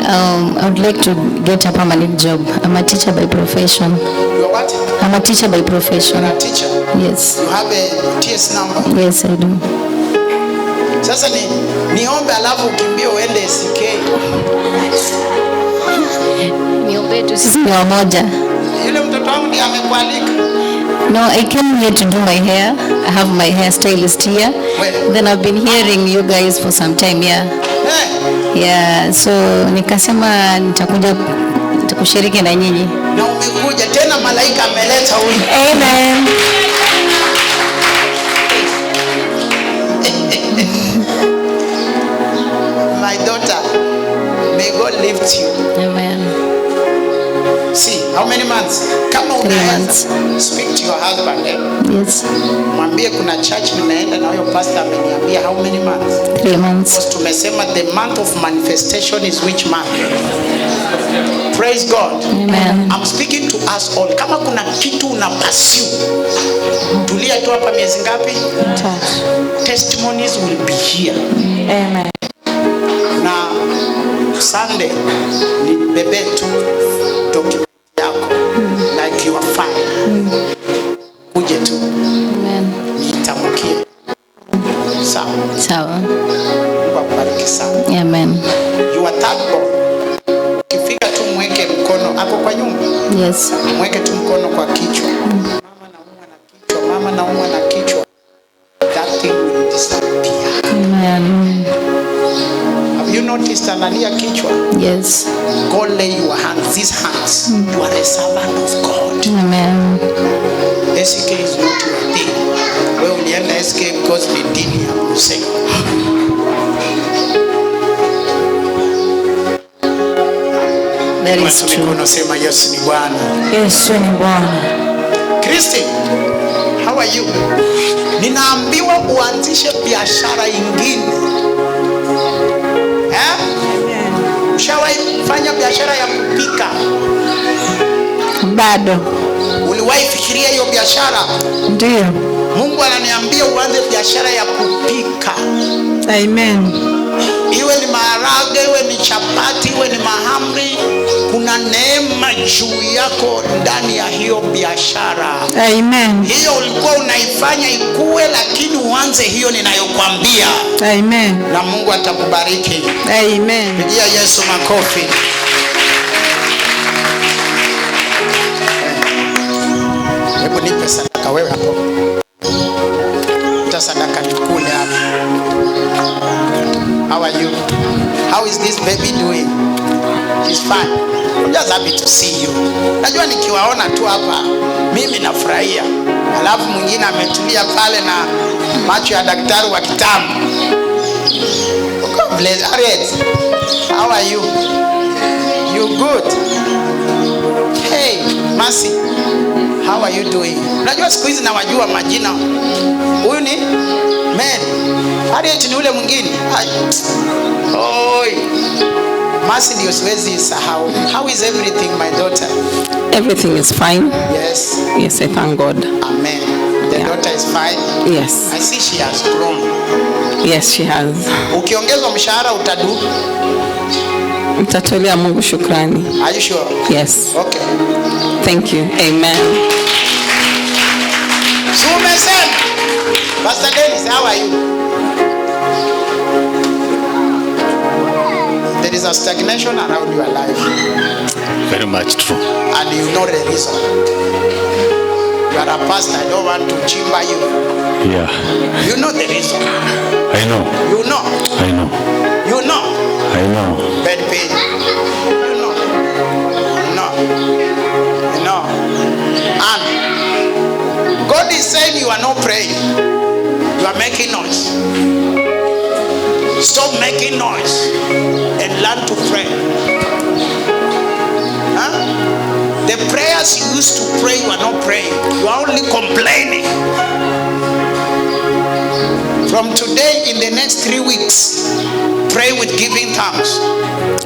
I would like to get a permanent job. I'm a teacher by profession. You are what? I'm a teacher by profession. You are a teacher? Yes. You have a TS number? Yes, I do. Sasa niombe alafu ukimbie uende SK. Niombe tu sisi ni wamoja. Yule mtoto wangu ndiye amekualika. No, I came here to do my hair. I have my hairstylist here. Where? Then I've been hearing you guys for some time, yeah. Yeah, so nikasema nitakuja kushiriki na nyinyi. Na umekuja tena, malaika ameleta huyu. Amen. My daughter, may God lift you. Amen. See, how many months? Kama 3 months. Speak to your husband, eh? Yes. Mwambie kuna church nimeenda na huyo pastor ameniambia how many months? 3 months. Because tumesema the month of manifestation is which month? Praise God. Amen. I'm speaking to us all. Kama kuna kitu una pursue, tulia tu hapa miezi ngapi? 3. Testimonies will be here. Amen. Na Sunday ni bebe tu document yako like you are fine. Uje tu. Amen. Nitamukie. Sawa. Sawa. Mungu akubariki sana. Amen. You are third born. Ukifika tu mweke mkono hapo kwa nyumba. Yes. Mweke tu mkono kwa kichwa. Mama naumwa na kichwa. Mama naumwa na kichwa. That thing will disappear. Amen. Have you noticed analia kichwa? Yes. God lay your hands, these hands. You are a servant of God. Amen. SK is not your thing. Wewe ulienda SK because ni dini ya Museka. That is true. Unasema Yesu ni Bwana. Yesu ni Bwana. Christine, how are you? Ninaambiwa uanzishe biashara ingine. Ushawahi fanya biashara ya kupika? Bado. Uliwahi fikiria hiyo biashara? Ndio. Mungu ananiambia uanze biashara ya kupika. Amen. Iwe ni maharage, iwe ni chapati, iwe ni mahamri, kuna neema juu yako ndani ya hiyo biashara. Amen. Hiyo ulikuwa unaifanya ikue, lakini uanze hiyo ninayokuambia. Amen. Na Mungu atakubariki. Amen. Pigia Yesu makofi. Hebu nipe sadaka wewe hapo. Sadaka nikule hapo. How are you? How is this baby doing? She's fine. I'm just happy to see you. Najua nikiwaona tu hapa mimi nafurahia. Alafu mwingine ametulia pale na macho ya daktari wa kitambo. God bless Harriet. How are you? You good? Hey, Mercy. How are you doing? Unajua siku hizi nawajua majina. Huyu ni Mary. Harriet ni ule mwingine. Oi. Mercy ndio siwezi sahau. How is everything, my daughter? Everything is fine. Yes. Yes, I thank God. Amen. The daughter is fine. Yes. I see she has grown. Yes, she has. Ukiongezwa mshahara utadu? Mtatolea Mungu shukrani. Are you sure? Yes. Okay. Thank you. Amen. So umesema. Pastor Dennis, how are you? There is a stagnation around your life. Very much true. And you know the reason. You are a pastor. I don't want to chimba you. Yeah. You know the reason. I know. You know. I know. You know. I know. Bad pain. You know. No. You know. And God is saying you are not praying. You are making noise. Stop making noise and learn to pray. The prayers you used to pray, you are not praying. You are only complaining. From today, in the next 3 weeks, pray with giving thanks.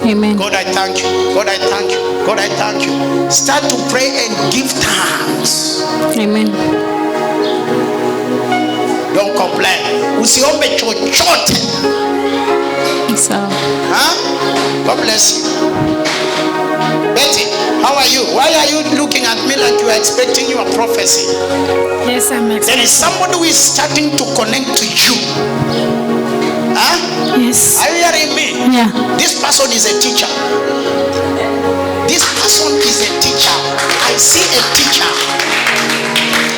Amen. God, I thank you. God, I thank you. God, I thank you. Start to pray and give thanks. Amen. Don't complain. Usiombe chochote. Sawa. God bless you. Betty, how are you? Why are you looking at me like you are expecting your prophecy? Yes, I'm There expecting. is somebody who is starting to connect to you. Huh? Yes. Are you hearing me? Yeah. This person is a teacher. This person is a teacher. I see a teacher.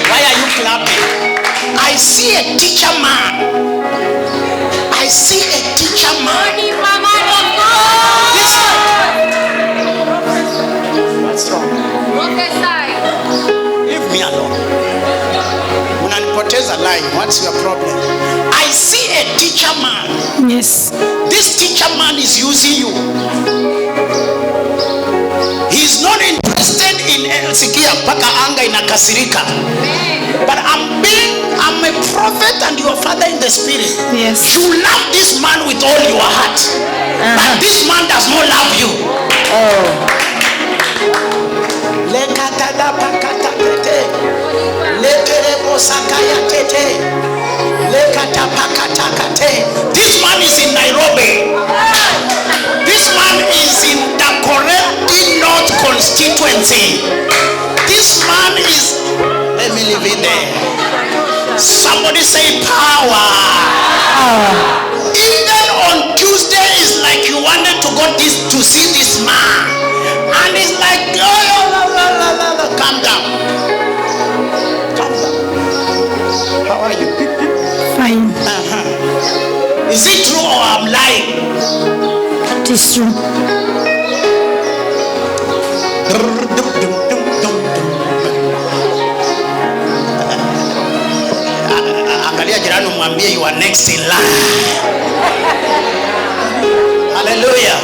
Why are you clapping? I see a teacher man. I see a teacher man. This what's wrong? Leave me alone. Unanipoteza line. What's your problem? I see a teacher man. Yes. This teacher man is using you. He's not interested in sikia mpaka anga inakasirika. But I'm a prophet and your father in the spirit. Yes. You love this man with all your heart. But this man does not love you. Lekatada pakata tete. Leterebo sakaya tete. Lekata pakata kate. This man is in Nairobi. This man is in Dakoreti North constituency. This man is, let me leave it there. Somebody say power. Even on Tuesday is like you wanted to go to see this man. And it's like, calm down. Calm down. How are you? Fine. Is it true or I'm lying? It is true. Angalia jirani mwambie you are next in line. Hallelujah.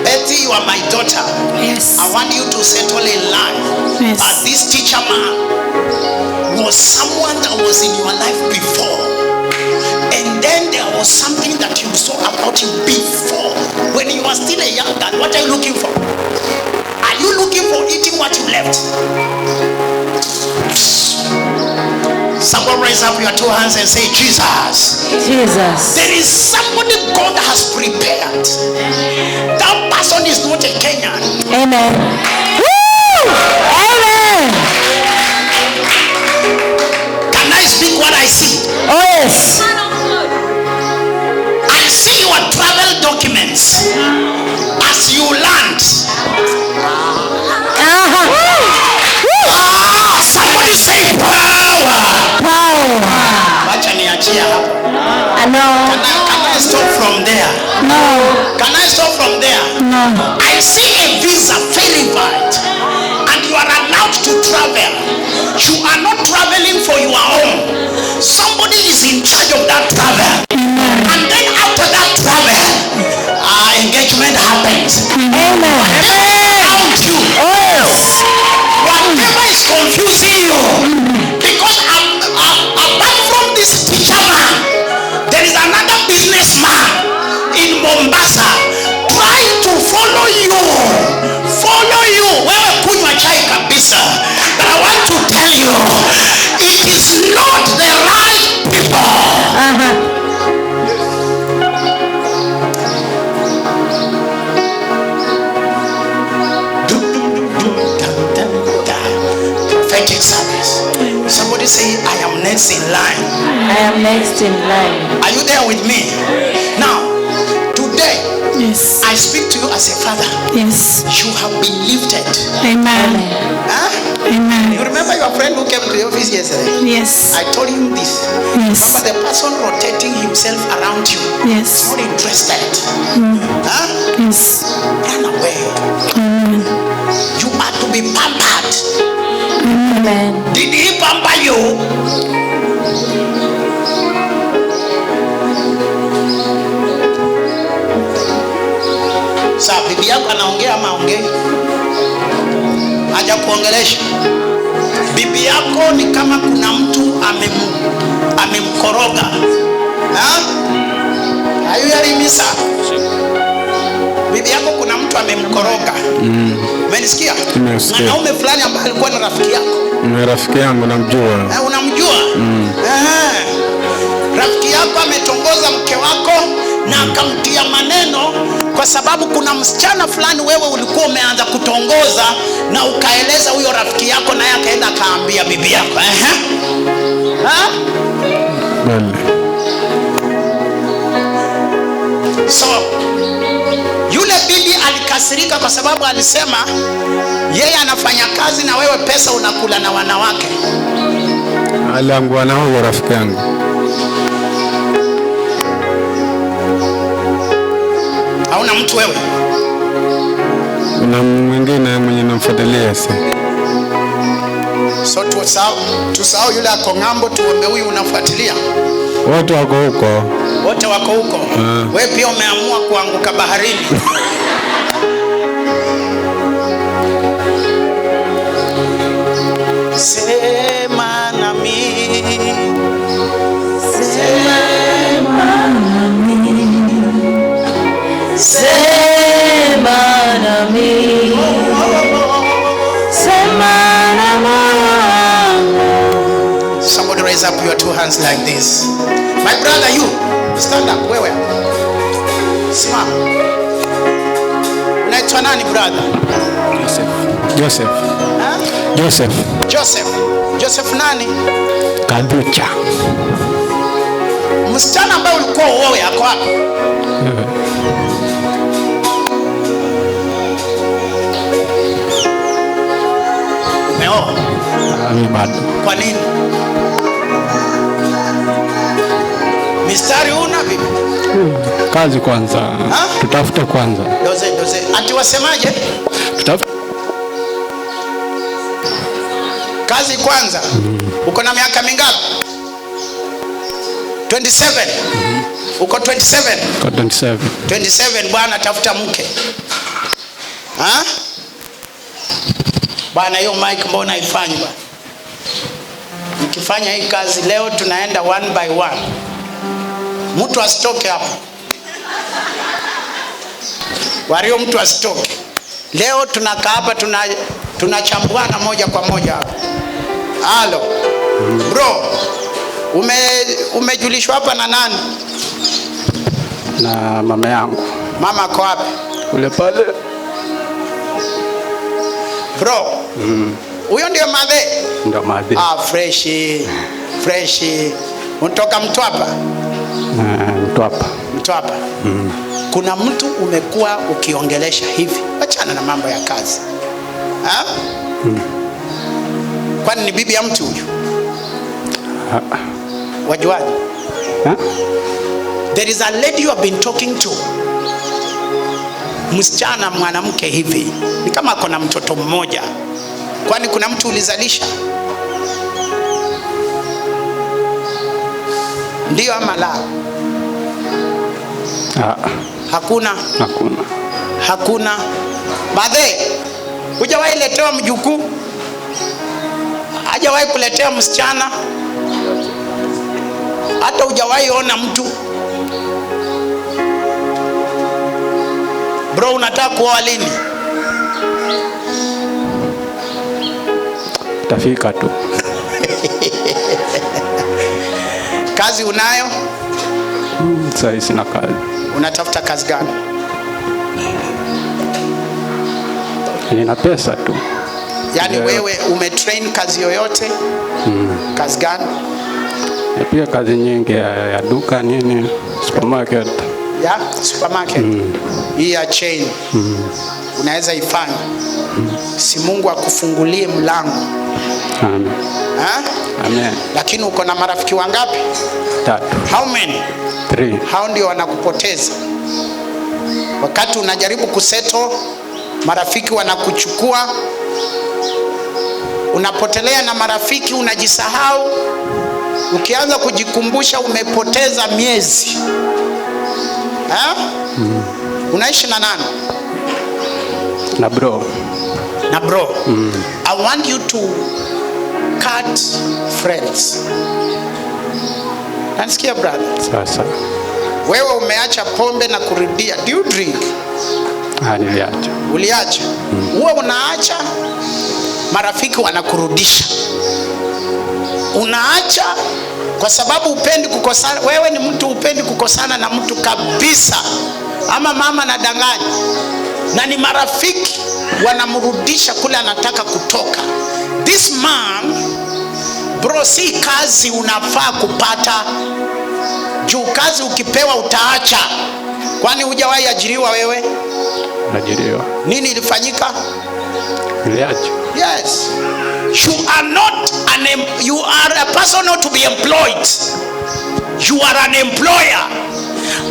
Betty, you are my daughter. Yes. I want you to settle in line. Yes. But this teacher man was someone that was in your life before. And then there was something that you saw about him before. When you were still a young girl, what are you looking for? Are you looking for eating what you left? Someone raise up your two hands and say, Jesus. Jesus. There is somebody God has prepared. That person is not a Kenyan. Amen. Woo! Amen. Can I speak what I see? Oh yes. I see your travel documents as you land. Somebody say power. Power. Wacha niachie hapo. No. Can I stop from there? No. Can I stop from there? No. I see a visa verified and you are allowed to travel. You are not traveling for your own. Somebody is in charge of that travel. And then after that travel, engagement happens. Amen. Around you. Yes. Whatever is confusing you, because apart from this teacher man, there is another businessman in Mombasa trying to follow you. Wewe kunywa chai kabisa. But I want to tell you, it is not the right people. Prophetic service. Somebody say, I am next in line. I am next in line. Are you there with me? Now, today, Yes. I speak to you as a father. Yes. You have been lifted. Amen. Huh? Amen. You remember your friend who came to the office yesterday? Yes. I told him this. Yes. But the person rotating himself around you is Yes. not interested. Huh? Yes. Run away. You are to be pampered. Amen. Did he pamper you? Sasa bibi yako anaongea ama aongei? Haja kuongelesha. Bibi yako ni kama kuna mtu amemkoroga. Are you hearing me, sir? Bibi yako kuna mtu amemkoroga. Umenisikia? Nimesikia. Mwanaume fulani ambaye alikuwa na rafiki yako. Ni rafiki yangu namjua. Unamjua? Rafiki yako ametongoza mke wako na akamtia maneno kwa sababu kuna msichana fulani wewe ulikuwa umeanza kutongoza na ukaeleza huyo rafiki yako, naye akaenda akaambia bibi yako. So yule bibi alikasirika kwa sababu alisema yeye anafanya kazi na wewe pesa unakula na wanawake. Aliangua na huyo rafiki yangu. Hauna mtu wewe? Kuna mwingine mwenye namfuatilia sasa. So tusahau yule ako ng'ambo, tuombe huyu unafuatilia. Wote wako huko. Wote wako huko. Wewe pia umeamua kuanguka baharini. Sema nami. Sema nami. Sema nami. Sema nami. Somebody raise up your two hands like this. My brother, you stand up. Wewe simama. Unaitwa nani brother? Joseph. Joseph nani? Kaducha. Msichana ambaye ulikuwa uoe yako hapa. Umeoa? Mimi bado. Kwa nini? Mistari una vipi? Kazi kwanza. Tutafute kwanza. Doze. Ati wasemaje? Tutafute kazi kwanza. Uko na miaka mingapi? 27. Uko 27? Uko 27. 27 bwana, tafuta mke. Bwana, hiyo mic mbona haifanyi bwana? Nikifanya hii kazi leo tunaenda one by one. Mtu asitoke hapa. Wario, mtu asitoke. Leo tunakaa hapa tunachambuana moja kwa moja hapa. Halo. Bro, umejulishwa hapa na nani? Na mama yangu. Mama ako wapi? Ule pale. Bro. Huyo ndio madhe? Ndio madhe. Fresh. Unatoka Mtwapa? Mtwapa. Kuna mtu umekuwa ukiongelesha hivi, achana na mambo ya kazi. Kwani ni bibi ya mtu huyu? Wajuaje? There is a lady you have been talking to. Msichana mwanamke hivi, ni kama ako na mtoto mmoja. Kwani kuna mtu ulizalisha? Ndio ama la? Hakuna. Madhe, hujawahi letewa mjukuu? Hajawahi kuletea msichana? Hata hujawahi ona mtu? Bro, unataka kuoa lini? Tafika tu. Kazi unayo? Sasa sina kazi. Unatafuta kazi gani? Nina pesa tu. Yaani wewe umetrain kazi yoyote? Kazi gani? Pia kazi nyingi ya duka nini, supermarket. Ya supermarket. Hii ya chain. Unaweza ifanya. Si Mungu akufungulie mlango. Amen. Amen. Lakini uko na marafiki wangapi? 3. How many? 3. Hao ndio wanakupoteza. Wakati unajaribu kusettle, marafiki wanakuchukua. Unapotelea na marafiki, unajisahau. Ukianza kujikumbusha umepoteza miezi. Unaishi na nani? Na bro. I want you to cut friends. Nasikia brother? Sasa. Wewe umeacha pombe na kurudia. Do you drink? Niliacha. Uliacha? Wewe unaacha, marafiki wanakurudisha. Unaacha kwa sababu upendi kukosana. Wewe ni mtu upendi kukosana na mtu kabisa. ama mama anadanganya, na ni marafiki wanamrudisha kule anataka kutoka. This man bro, si kazi unafaa kupata, juu kazi ukipewa utaacha. Kwani hujawahi ajiriwa wewe? Najiriwa. Nini ilifanyika? Niliacha. Yes. You are a person not to be employed. You are an employer.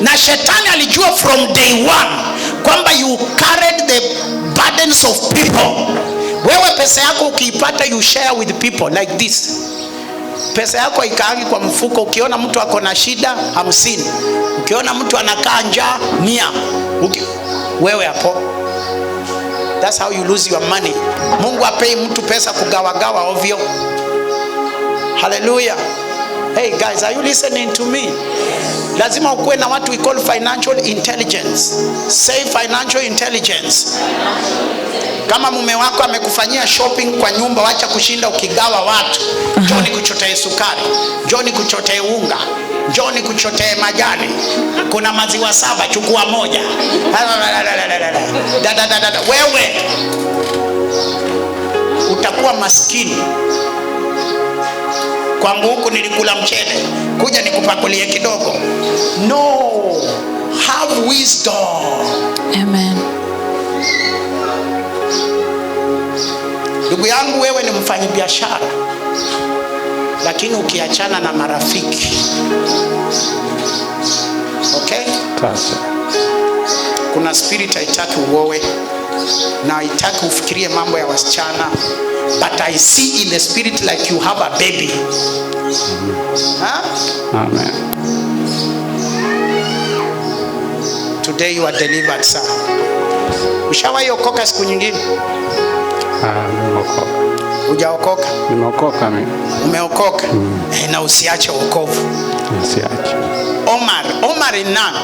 Na shetani alijua from day one kwamba you carried the burdens of people. Wewe pesa yako ukiipata you share with people like this. Pesa yako ikaangi kwa mfuko. Ukiona mtu ako na shida 50, ukiona mtu anakaa njaa 100, wewe hapo. That's how you lose your money. Mungu apei mtu pesa kugawagawa ovyo. Hallelujah. Hey guys, are you listening to me? Lazima ukuwe na watu we call financial intelligence. Say financial intelligence. Kama mume wako amekufanyia shopping kwa nyumba, wacha kushinda ukigawa watu. Njoo nikuchotee sukari, njoo nikuchotee unga, njoo nikuchotee majani. Kuna maziwa 7, chukua 1. Wewe utakuwa maskini. Kwangu huku nilikula mchele, kuja nikupakulie kidogo. No, have wisdom. Amen. Ndugu yangu, wewe ni mfanyabiashara, lakini ukiachana na marafiki, okay? Sasa. Kuna spirit haitaki uowe na haitaki ufikirie mambo ya wasichana, but I see in the spirit like you have a baby. Amen. Today you are delivered, sir. Ushawahi okoka siku nyingine? Nimeokoka. Hujaokoka? Nimeokoka mimi. Umeokoka? Na usiache wokovu. Usiache. Omar ni nani?